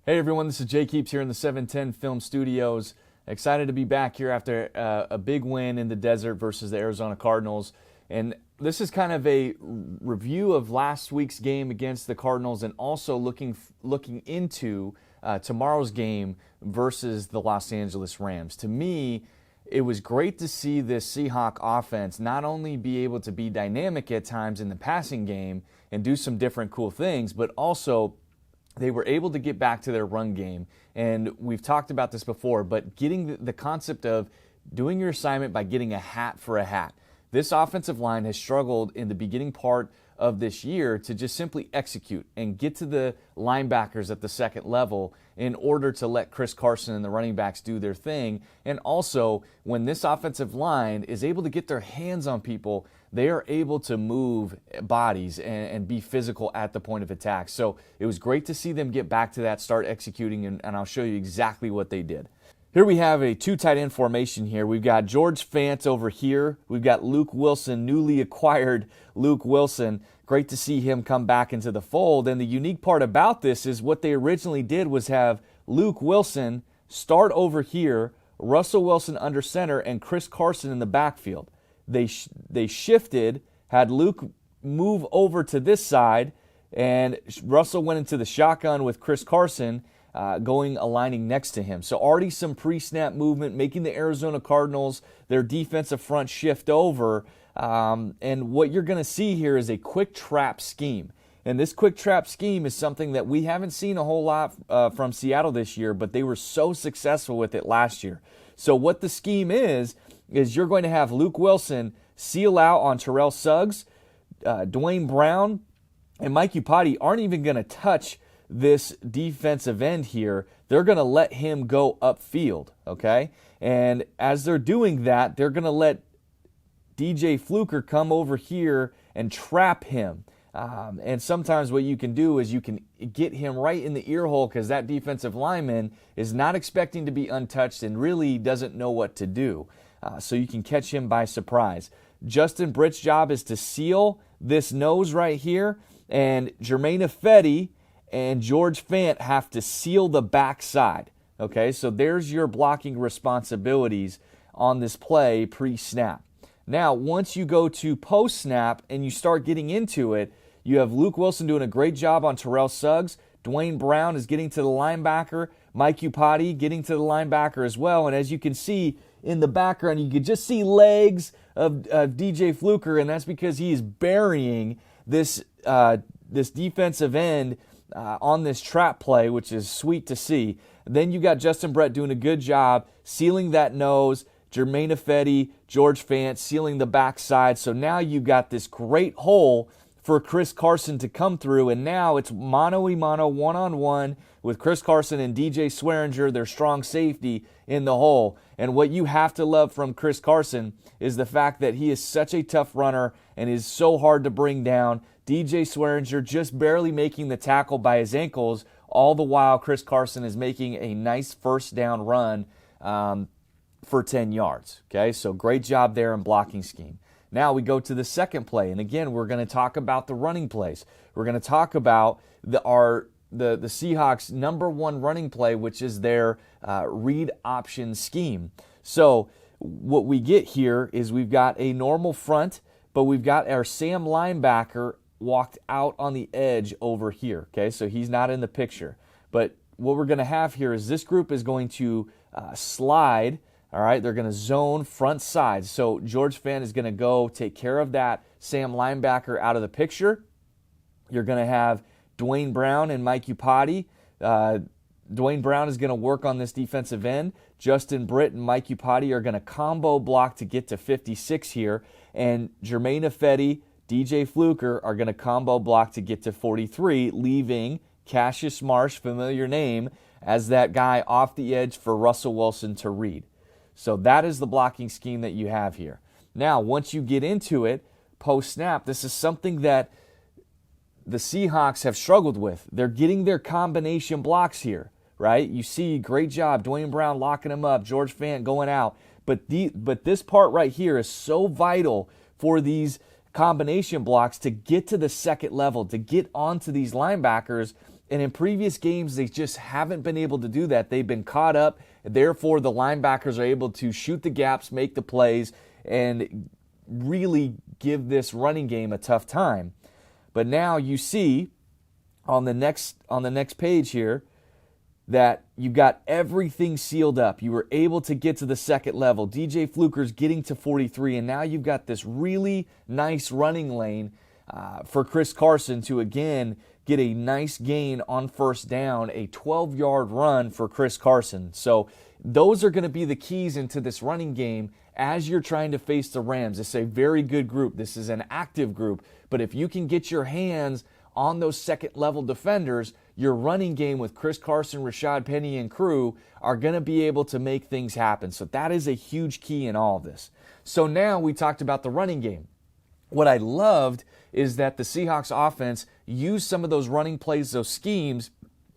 Hey everyone, this is Jake Heaps here in the 710 Film Studios. Excited to be back here after a big win in the desert versus the Arizona Cardinals. And this is kind of a review of last week's game against the Cardinals and also looking into tomorrow's game versus the Los Angeles Rams. To me, it was great to see this Seahawks offense not only be able to be dynamic at times in the passing game and do some different cool things, but also they were able to get back to their run game. And we've talked about this before, but getting the concept of doing your assignment by getting a hat for a hat. This offensive line has struggled in the beginning part of this year to just simply execute and get to the linebackers at the second level in order to let Chris Carson and the running backs do their thing. And also, when this offensive line is able to get their hands on people, they are able to move bodies and be physical at the point of attack. So it was great to see them get back to that, start executing, and I'll show you exactly what they did. Here we have a two tight end formation here. We've got George Fant over here. We've got Luke Wilson, newly acquired Luke Wilson. Great to see him come back into the fold. And the unique part about this is what they originally did was have Luke Wilson start over here, Russell Wilson under center, and Chris Carson in the backfield. They shifted, had Luke move over to this side, and Russell went into the shotgun with Chris Carson aligning next to him. So already some pre-snap movement, making the Arizona Cardinals, their defensive front shift over. And what you're going to see here is a quick trap scheme. And this quick trap scheme is something that we haven't seen a whole lot from Seattle this year, but they were so successful with it last year. So what the scheme is you're going to have Luke Wilson seal out on Terrell Suggs. Dwayne Brown and Mike Upati aren't even going to touch this defensive end here. They're going to let him go upfield, okay? And as they're doing that, they're going to let DJ Fluker come over here and trap him. And sometimes what you can do is you can get him right in the ear hole because that defensive lineman is not expecting to be untouched and really doesn't know what to do. So you can catch him by surprise. Justin Britt's job is to seal this nose right here, and Germain Ifedi and George Fant have to seal the backside. Okay, so there's your blocking responsibilities on this play pre-snap. Now, once you go to post-snap and you start getting into it, you have Luke Wilson doing a great job on Terrell Suggs. Dwayne Brown is getting to the linebacker. Mike Upati getting to the linebacker as well. And as you can see in the background, you can just see legs of DJ Fluker, and that's because he is burying this defensive end on this trap play, which is sweet to see. Then you got Justin Britt doing a good job sealing that nose. Germain Ifedi, George Fant sealing the backside. So now you got this great hole for Chris Carson to come through, and now it's mano-a-mano, one-on-one with Chris Carson and DJ Swearinger, their strong safety, in the hole. And what you have to love from Chris Carson is the fact that he is such a tough runner and is so hard to bring down. DJ Swearinger just barely making the tackle by his ankles, all the while Chris Carson is making a nice first down run for 10 yards. Okay, so great job there in blocking scheme. Now we go to the second play, and again, we're going to talk about the running plays. We're going to talk about the Seahawks' number one running play, which is their read option scheme. So what we get here is we've got a normal front, but we've got our Sam linebacker walked out on the edge over here. Okay, so he's not in the picture. But what we're going to have here is this group is going to slide. All right, they're going to zone front side. So George Fant is going to go take care of that Sam linebacker out of the picture. You're going to have Dwayne Brown and Mike Upati. Dwayne Brown is going to work on this defensive end. Justin Britt and Mike Upati are going to combo block to get to 56 here. And Germain Ifedi, DJ Fluker are going to combo block to get to 43, leaving Cassius Marsh, familiar name, as that guy off the edge for Russell Wilson to read. So that is the blocking scheme that you have here. Now, once you get into it, post-snap, this is something that the Seahawks have struggled with. They're getting their combination blocks here, right? You see, great job, Dwayne Brown locking him up, George Fant going out. But this part right here is so vital for these combination blocks to get to the second level, to get onto these linebackers And in previous games, they just haven't been able to do that. They've been caught up. Therefore, the linebackers are able to shoot the gaps, make the plays, and really give this running game a tough time. But now you see on the next page here that you've got everything sealed up. You were able to get to the second level. DJ Fluker's getting to 43, and now you've got this really nice running lane for Chris Carson to, again, get a nice gain on first down, a 12-yard run for Chris Carson. So those are going to be the keys into this running game as you're trying to face the Rams. It's a very good group. This is an active group. But if you can get your hands on those second-level defenders, your running game with Chris Carson, Rashad Penny, and crew are going to be able to make things happen. So that is a huge key in all of this. So now we talked about the running game. What I loved is that the Seahawks offense used some of those running plays, those schemes,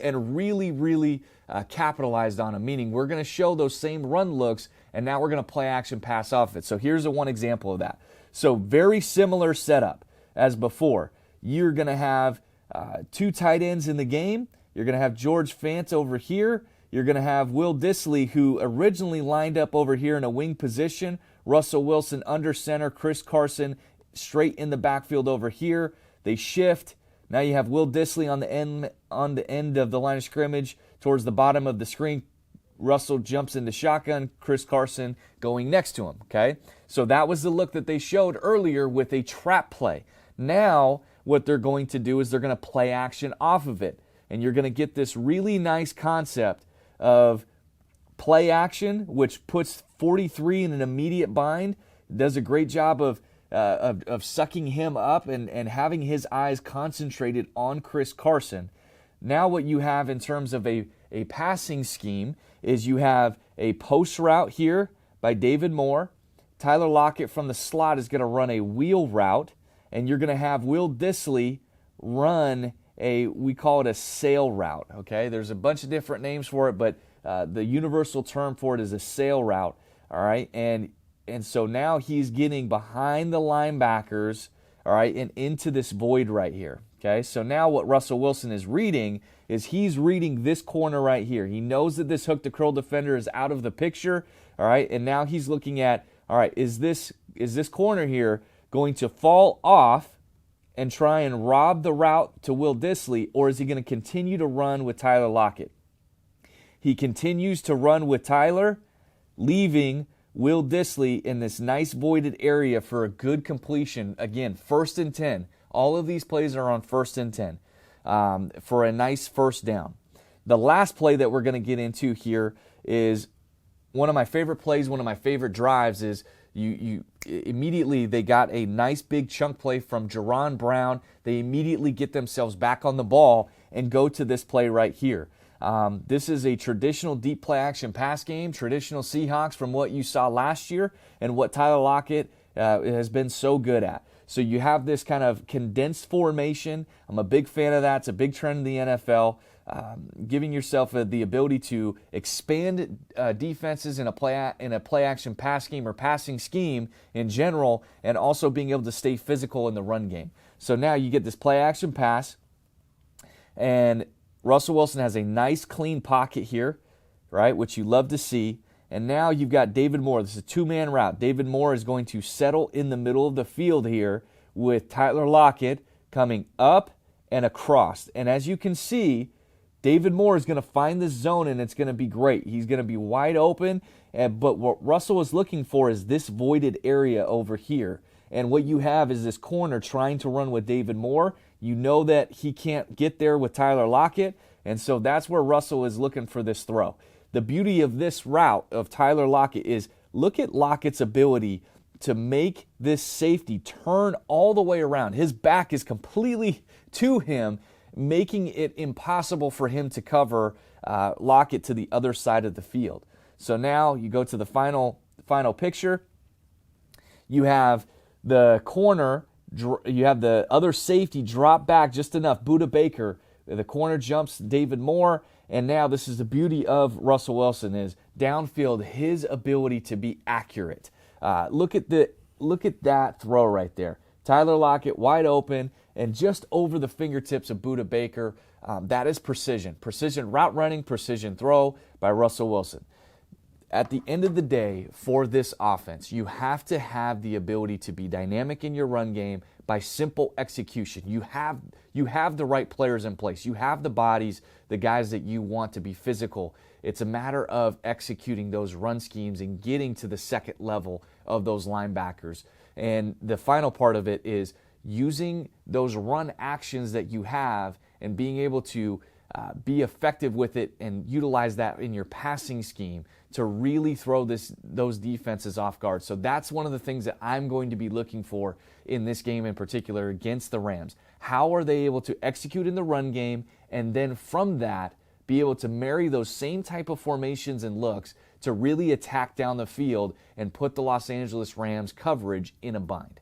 and really capitalized on them, meaning we're going to show those same run looks, and now we're going to play action pass off it. So here's one example of that. So very similar setup as before. You're going to have two tight ends in the game. You're going to have George Fant over here. You're going to have Will Dissly, who originally lined up over here in a wing position. Russell Wilson under center. Chris Carson straight in the backfield over here. They shift. Now you have Will Dissly on the end of the line of scrimmage towards the bottom of the screen. Russell jumps into shotgun. Chris Carson going next to him. Okay, so that was the look that they showed earlier with a trap play. Now what they're going to do is they're going to play action off of it, and you're going to get this really nice concept of play action, which puts 43 in an immediate bind. Does a great job of sucking him up and having his eyes concentrated on Chris Carson. Now what you have in terms of a passing scheme is you have a post route here by David Moore. Tyler Lockett from the slot is going to run a wheel route, and you're going to have Will Dissly run we call it a sail route. Okay, there's a bunch of different names for it, but the universal term for it is a sail route. All right, and so now he's getting behind the linebackers, all right, and into this void right here. Okay, so now what Russell Wilson is reading is he's reading this corner right here. He knows that this hook to curl defender is out of the picture, all right, and now he's looking at, all right, is this corner here going to fall off and try and rob the route to Will Dissly, or is he going to continue to run with Tyler Lockett? He continues to run with Tyler, leaving Will Dissly in this nice voided area for a good completion. Again, 1st and 10. All of these plays are on 1st and 10 for a nice first down. The last play that we're going to get into here is one of my favorite plays, one of my favorite drives is you immediately they got a nice big chunk play from Jerron Brown. They immediately get themselves back on the ball and go to this play right here. This is a traditional deep play action pass game, traditional Seahawks from what you saw last year and what Tyler Lockett has been so good at. So you have this kind of condensed formation. I'm a big fan of that. It's a big trend in the NFL. Giving yourself the ability to expand defenses in a play action pass scheme or passing scheme in general, and also being able to stay physical in the run game. So now you get this play action pass, and Russell Wilson has a nice clean pocket here, right, which you love to see. And now you've got David Moore. This is a two-man route. David Moore is going to settle in the middle of the field here with Tyler Lockett coming up and across. And as you can see, David Moore is going to find this zone, and it's going to be great. He's going to be wide open, but what Russell is looking for is this voided area over here. And what you have is this corner trying to run with David Moore. You know that he can't get there with Tyler Lockett, and so that's where Russell is looking for this throw. The beauty of this route of Tyler Lockett is look at Lockett's ability to make this safety turn all the way around. His back is completely to him, making it impossible for him to cover Lockett to the other side of the field. So now you go to the final picture. You have the corner, you have the other safety drop back just enough. Budda Baker, the corner jumps David Moore, and now this is the beauty of Russell Wilson is downfield, his ability to be accurate. Look at that throw right there. Tyler Lockett wide open and just over the fingertips of Budda Baker. That is precision. Precision route running, precision throw by Russell Wilson. At the end of the day, for this offense, you have to have the ability to be dynamic in your run game by simple execution. You have the right players in place. You have the bodies, the guys that you want to be physical. It's a matter of executing those run schemes and getting to the second level of those linebackers. And the final part of it is using those run actions that you have and being able to be effective with it and utilize that in your passing scheme to really throw those defenses off guard. So that's one of the things that I'm going to be looking for in this game in particular against the Rams. How are they able to execute in the run game, and then from that be able to marry those same type of formations and looks to really attack down the field and put the Los Angeles Rams coverage in a bind.